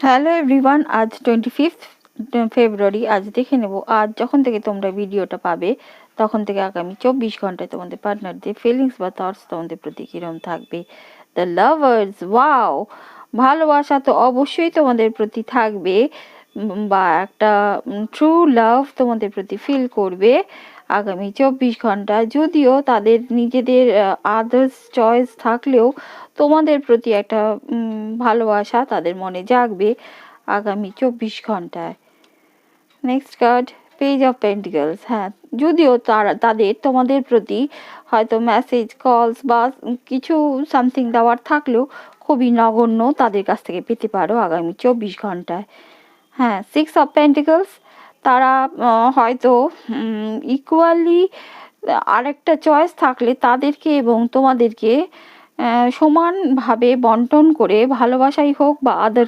Hello everyone, আজ 25th ফেব্রুয়ারি। আজ দেখে নেব আজ যখন থেকে তোমরা ভিডিওটা পাবে তখন থেকে আগামী 24 ঘন্টায় তোমাদের পার্টনারদের ফিলিংস বা থটস তোমাদের প্রতি কিরম থাকবে। দ্য লাভার্স, ওয়াও, ভালোবাসা তো অবশ্যই তোমাদের প্রতি থাকবে, বা একটা ট্রু লাভ তোমাদের প্রতি ফিল করবে আগামী 24 ঘন্টা। যদিও তাদের নিজেদের আদার্স চয়েস থাকলেও তোমাদের প্রতি একটা ভালোবাসা তাদের মনে জাগবে আগামী 24 ঘন্টায়। Next card, page of pentacles. হ্যাঁ, যদিও তাদের তোমাদের প্রতি হয়তো মেসেজ, কলস বা কিছু সামথিং দেওয়ার থাকলেও খুবই নগণ্য তাদের কাছ থেকে পেতে পারো আগামী 24 ঘন্টায়। হ্যাঁ, 6 অফ পেন্টিকলস, তারা হয়তো ইকুয়ালি আরেকটা চয়েস থাকলে তাদেরকে এবং তোমাদেরকে সমানভাবে বন্টন করে, ভালোবাসাই হোক বা আদার